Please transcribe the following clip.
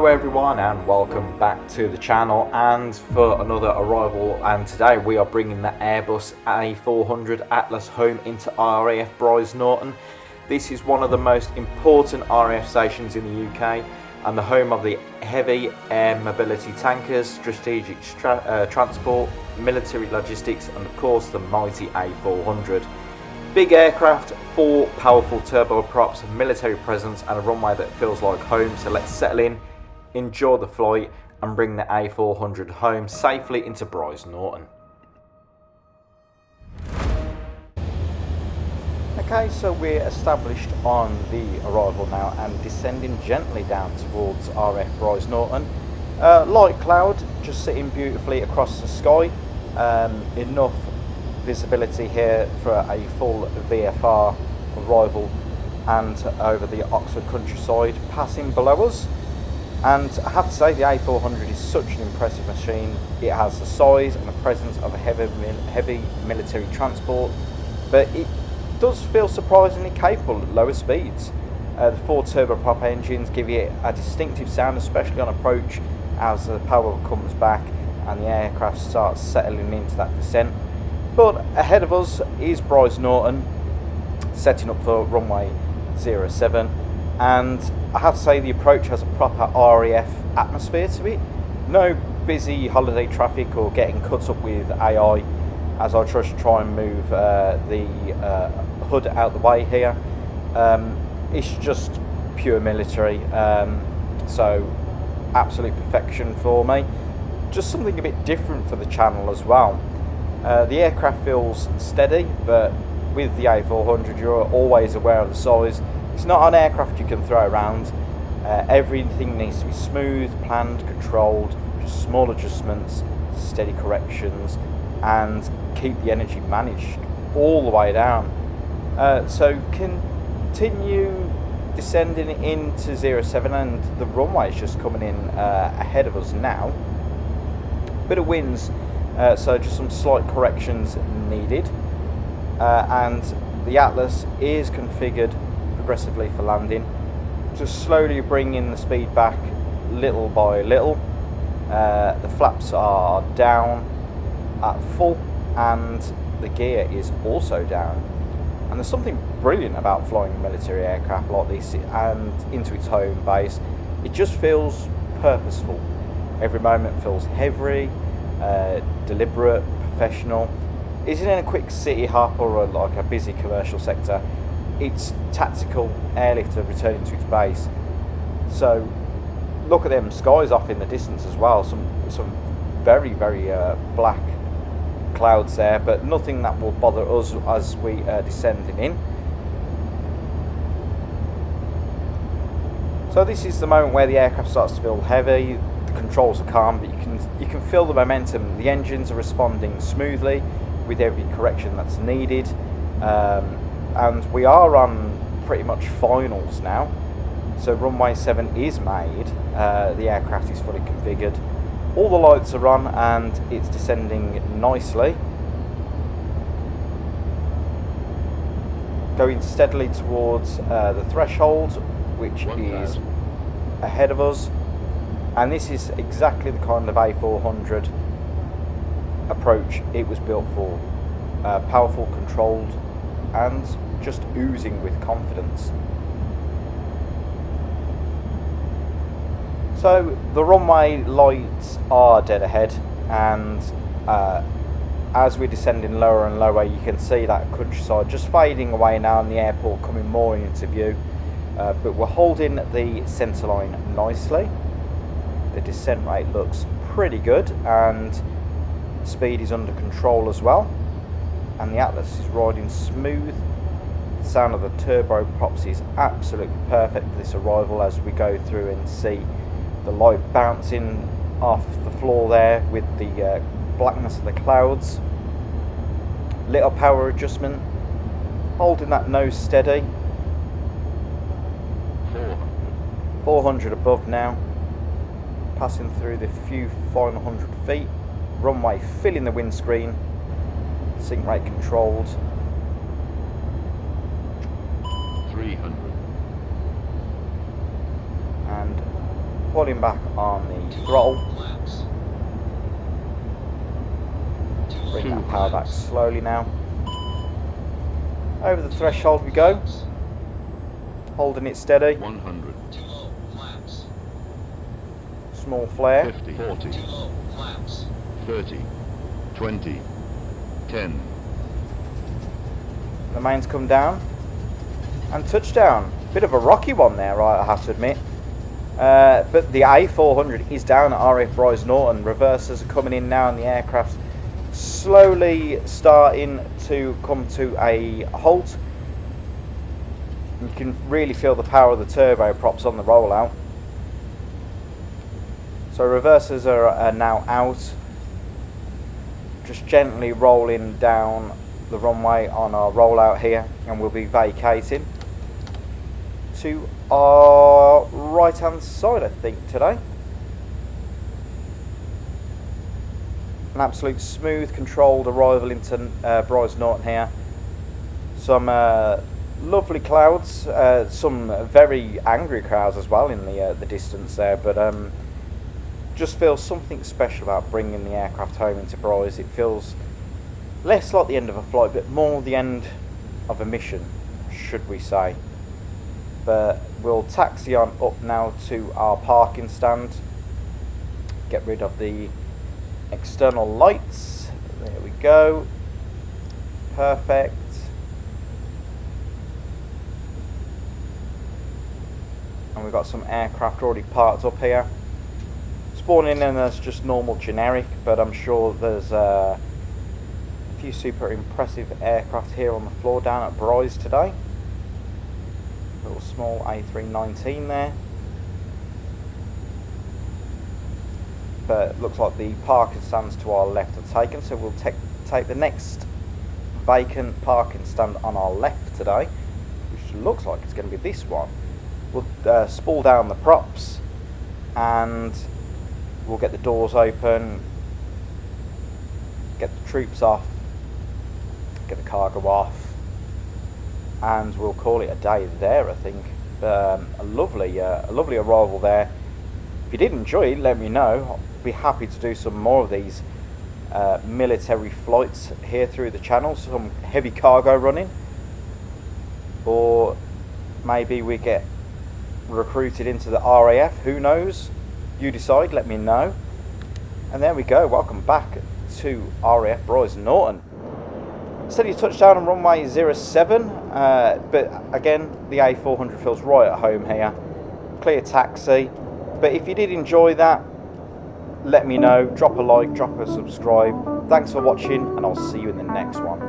Hello everyone and welcome back to the channel and for another arrival, and today we are bringing the Airbus A400 Atlas home into RAF Brize Norton. This is one of the most important RAF stations in the UK and the home of the heavy air mobility tankers, strategic transport, military logistics and of course the mighty A400. Big aircraft, 4 powerful turboprops, military presence and a runway that feels like home. So let's settle in, enjoy the flight and bring the A400 home safely into Brize Norton. Okay, so we're established on the arrival now and descending gently down towards RAF Brize Norton. Light cloud just sitting beautifully across the sky. Enough visibility here for a full VFR arrival and over the Oxford countryside passing below us. And I have to say the A400 is such an impressive machine. It has the size and the presence of a heavy military transport, but it does feel surprisingly capable at lower speeds. The 4 turboprop engines give you a distinctive sound, especially on approach as the power comes back and the aircraft starts settling into that descent. But ahead of us is Brize Norton, setting up for runway 07, and I have to say the approach has a proper RAF atmosphere to it. No busy holiday traffic or getting cut up with AI as I try and move the hood out the way here. It's just pure military, so absolute perfection for me. Just something a bit different for the channel as well. The aircraft feels steady, but with the A400 you're always aware of the size. It's not an aircraft you can throw around. Everything needs to be smooth, planned, controlled, just small adjustments, steady corrections and keep the energy managed all the way down. So continue descending into 07 and the runway is just coming in ahead of us now. Bit of winds. So just some slight corrections needed, and the Atlas is configured progressively for landing, just slowly bringing the speed back little by little. The flaps are down at full and the gear is also down, and there's something brilliant about flying a military aircraft like this and into its home base. It just feels purposeful. Every moment feels heavy, deliberate, professional. Isn't in a quick city hop or like a busy commercial sector. It's tactical airlift of returning to its base. So look at them skies off in the distance as well. Some very black clouds there, but nothing that will bother us as we are descending in. So this is the moment where the aircraft starts to feel heavy. The controls are calm, but you can feel the momentum. The engines are responding smoothly with every correction that's needed, and we are on pretty much finals now. So runway 7 is made, the aircraft is fully configured, all the lights are on and it's descending nicely, going steadily towards the threshold, which is ahead of us. And this is exactly the kind of A400 approach it was built for. Powerful, controlled, and just oozing with confidence. So the runway lights are dead ahead, and as we're descending lower and lower, you can see that countryside just fading away now and the airport coming more into view. But we're holding the centerline nicely. The descent rate looks pretty good and speed is under control as well, and the Atlas is riding smooth. The sound of the turboprops is absolutely perfect for this arrival as we go through and see the light bouncing off the floor there with the blackness of the clouds. Little power adjustment, holding that nose steady. 400 above now, passing through the few final 100 feet, runway filling the windscreen, sync rate controlled. 300. And Pulling back on the throttle. Bring that power back slowly now. Over the threshold we go. Holding it steady. 100. Small flare. 50. 40. 30. 20. 10. The mains come down. And touchdown. Bit of a rocky one there, I have to admit. But the A400 is down at RAF Brize Norton. Reversers are coming in now and the aircraft's slowly starting to come to a halt. You can really feel the power of the turboprops on the rollout. So reversers are now out. Just gently rolling down the runway on our rollout here, and we'll be vacating to our right hand side, I think, today. An absolute smooth controlled arrival into Brize Norton here. Some lovely clouds, some very angry clouds as well in the distance there, but just feels something special about bringing the aircraft home into Brize. It feels less like the end of a flight, but more the end of a mission, should we say. But we'll taxi on up now to our parking stand, get rid of the external lights. There we go. Perfect. And we've got some aircraft already parked up here. Spawning in as just normal generic, but I'm sure there's a few super impressive aircraft here on the floor down at Brize today. Little small A319 there. But looks like the parking stands to our left are taken, so we'll take the next vacant parking stand on our left today, which looks like it's going to be this one. We'll spool down the props and we'll get the doors open, get the troops off, get the cargo off, and we'll call it a day there, I think. A lovely arrival there. If you did enjoy it, let me know. I'll be happy to do some more of these military flights here through the channel, some heavy cargo running, or maybe we get recruited into the RAF, who knows? You decide, let me know. And there we go, welcome back to RAF Brize Norton. Steady touchdown on runway 07, but again the A400 feels right at home here. Clear taxi. But if you did enjoy that, let me know, drop a like, drop a subscribe. Thanks for watching, and I'll see you in the next one.